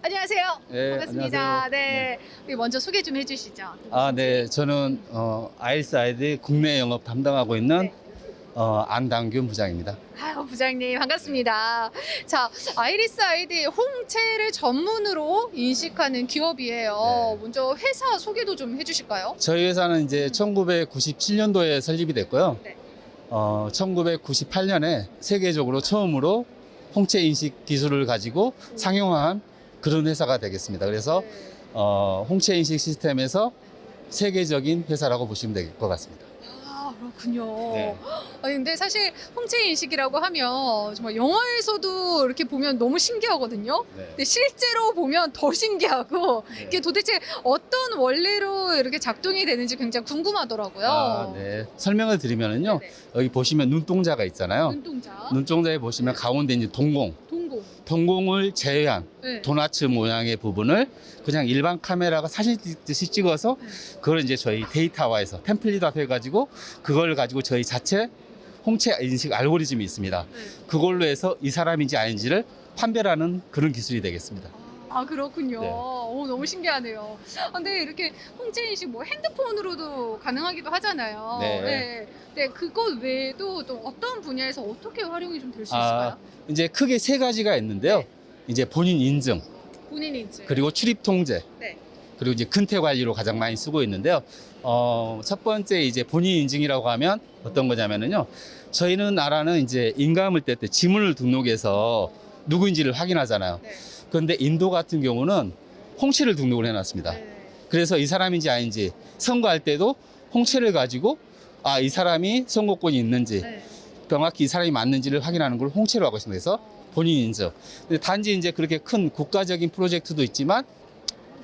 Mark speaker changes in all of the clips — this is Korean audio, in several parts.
Speaker 1: 안녕하세요.
Speaker 2: 네,
Speaker 1: 반갑습니다.
Speaker 2: 안녕하세요.
Speaker 1: 네. 우리 먼저 소개 좀 해주시죠.
Speaker 2: 네. 저는 아이리스 아이디 국내 영업 담당하고 있는
Speaker 1: 네.
Speaker 2: 안당균 부장입니다.
Speaker 1: 아유, 부장님 반갑습니다. 자, 아이리스 아이디 홍채를 전문으로 인식하는 기업이에요.
Speaker 2: 네.
Speaker 1: 먼저 회사 소개도 좀 해주실까요?
Speaker 2: 저희 회사는 이제 1997년도에 설립이 됐고요.
Speaker 1: 네.
Speaker 2: 1998년에 세계적으로 처음으로 홍채 인식 기술을 가지고 상용화한 그런 회사가 되겠습니다. 그래서
Speaker 1: 네.
Speaker 2: 홍채 인식 시스템에서 세계적인 회사라고 보시면 될 것 같습니다.
Speaker 1: 아, 그렇군요.
Speaker 2: 네.
Speaker 1: 아니, 근데 사실 홍채 인식이라고 하면 정말 영화에서도 이렇게 보면 너무 신기하거든요.
Speaker 2: 네.
Speaker 1: 근데 실제로 보면 더 신기하고
Speaker 2: 네.
Speaker 1: 이게 도대체 어떤 원리로 이렇게 작동이 되는지 굉장히 궁금하더라고요.
Speaker 2: 네. 설명을 드리면은요.
Speaker 1: 네네.
Speaker 2: 여기 보시면 눈동자가 있잖아요.
Speaker 1: 눈동자,
Speaker 2: 눈동자에 보시면 가운데 이제 동공.
Speaker 1: 동공.
Speaker 2: 동공을 제외한
Speaker 1: 네.
Speaker 2: 도나츠 모양의 부분을 그냥 일반 카메라가 사진 찍듯이 찍어서
Speaker 1: 네.
Speaker 2: 그걸 이제 저희 데이터화해서 템플릿화 해가지고 그걸 가지고 저희 자체 홍채 인식 알고리즘이 있습니다.
Speaker 1: 네.
Speaker 2: 그걸로 해서 이 사람인지 아닌지를 판별하는 그런 기술이 되겠습니다.
Speaker 1: 아, 그렇군요.
Speaker 2: 네.
Speaker 1: 오, 너무 신기하네요. 근데 이렇게 홍채 인식 뭐 핸드폰으로도 가능하기도 하잖아요.
Speaker 2: 네.
Speaker 1: 근데 그것 외에도 또 어떤 분야에서 어떻게 활용이 좀 될 수 있을까요?
Speaker 2: 이제 크게 세 가지가 있는데요.
Speaker 1: 네.
Speaker 2: 이제 본인 인증,
Speaker 1: 본인 인증.
Speaker 2: 그리고 출입 통제,
Speaker 1: 네.
Speaker 2: 그리고 이제 근태 관리로 가장 많이 쓰고 있는데요. 첫 번째 이제 본인 인증이라고 하면 어떤 거냐면은요. 저희는 알아는 이제 인감을 뗄 때 지문을 등록해서 누구인지를 확인하잖아요.
Speaker 1: 네.
Speaker 2: 그런데 인도 같은 경우는 홍채를 등록을 해놨습니다.
Speaker 1: 네.
Speaker 2: 그래서 이 사람인지 아닌지 선거할 때도 홍채를 가지고 이 사람이 선거권이 있는지
Speaker 1: 네.
Speaker 2: 정확히 이 사람이 맞는지를 확인하는 걸 홍채로 하고 있습니다. 그래서 본인 인증. 근데 단지 이제 그렇게 큰 국가적인 프로젝트도 있지만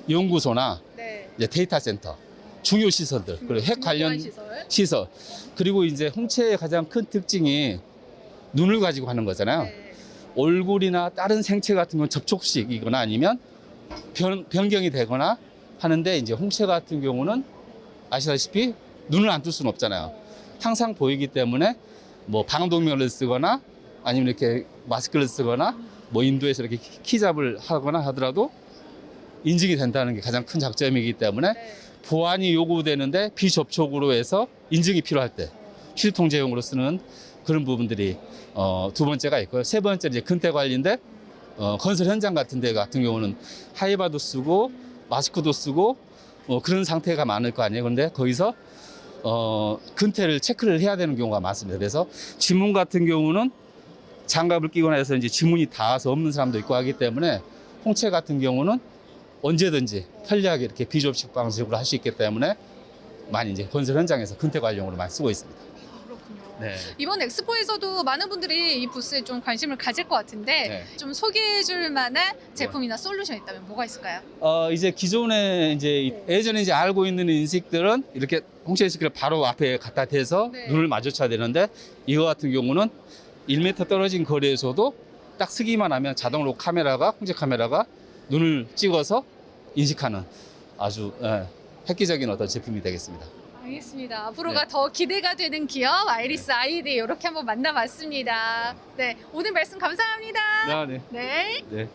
Speaker 2: 연구소나
Speaker 1: 네.
Speaker 2: 이제 데이터 센터, 중요 시설들, 그리고 핵 관련
Speaker 1: 시설.
Speaker 2: 시설. 그리고 이제 홍채의 가장 큰 특징이 눈을 가지고 하는 거잖아요.
Speaker 1: 네.
Speaker 2: 얼굴이나 다른 생체 같은 건 접촉식이거나 아니면 변경이 되거나 하는데 이제 홍채 같은 경우는 아시다시피 눈을 안 뜰 수는 없잖아요. 항상 보이기 때문에 뭐 방독면을 쓰거나 아니면 이렇게 마스크를 쓰거나 뭐 인도에서 이렇게 키잡을 하거나 하더라도 인증이 된다는 게 가장 큰 장점이기 때문에
Speaker 1: 네.
Speaker 2: 보안이 요구되는데 비접촉으로 해서 인증이 필요할 때 출입통제용으로 쓰는 그런 부분들이 두 번째가 있고요. 세 번째는 이제 근태 관리인데 건설 현장 같은 데 같은 경우는 하이바도 쓰고 마스크도 쓰고 그런 상태가 많을 거 아니에요. 그런데 거기서 근태를 체크를 해야 되는 경우가 많습니다. 그래서 지문 같은 경우는 장갑을 끼거나 해서 이제 지문이 닿아서 없는 사람도 있고 하기 때문에 홍채 같은 경우는 언제든지 편리하게 이렇게 비접촉 방식으로 할 수 있기 때문에 많이 이제 건설 현장에서 근태 관리용으로 많이 쓰고 있습니다.
Speaker 1: 그렇군요.
Speaker 2: 네.
Speaker 1: 이번 엑스포에서도 많은 분들이 이 부스에 좀 관심을 가질 것 같은데
Speaker 2: 네.
Speaker 1: 좀 소개해줄 만한 제품이나 솔루션이 있다면 뭐가 있을까요?
Speaker 2: 이제 기존에 이제 예전에 이제 알고 있는 인식들은 이렇게 홍채 인식을 바로 앞에 갖다 대서
Speaker 1: 네.
Speaker 2: 눈을 마주쳐야 되는데 이거 같은 경우는 1m 떨어진 거리에서도 딱 쓰기만 하면 자동으로 홍채 카메라가 눈을 찍어서 인식하는 아주 획기적인 어떤 제품이 되겠습니다.
Speaker 1: 알겠습니다. 앞으로가
Speaker 2: 네.
Speaker 1: 더 기대가 되는 기업 아이리스 아이디 이렇게 한번 만나봤습니다. 네, 오늘 말씀 감사합니다.
Speaker 2: 네.
Speaker 1: 네.
Speaker 2: 네.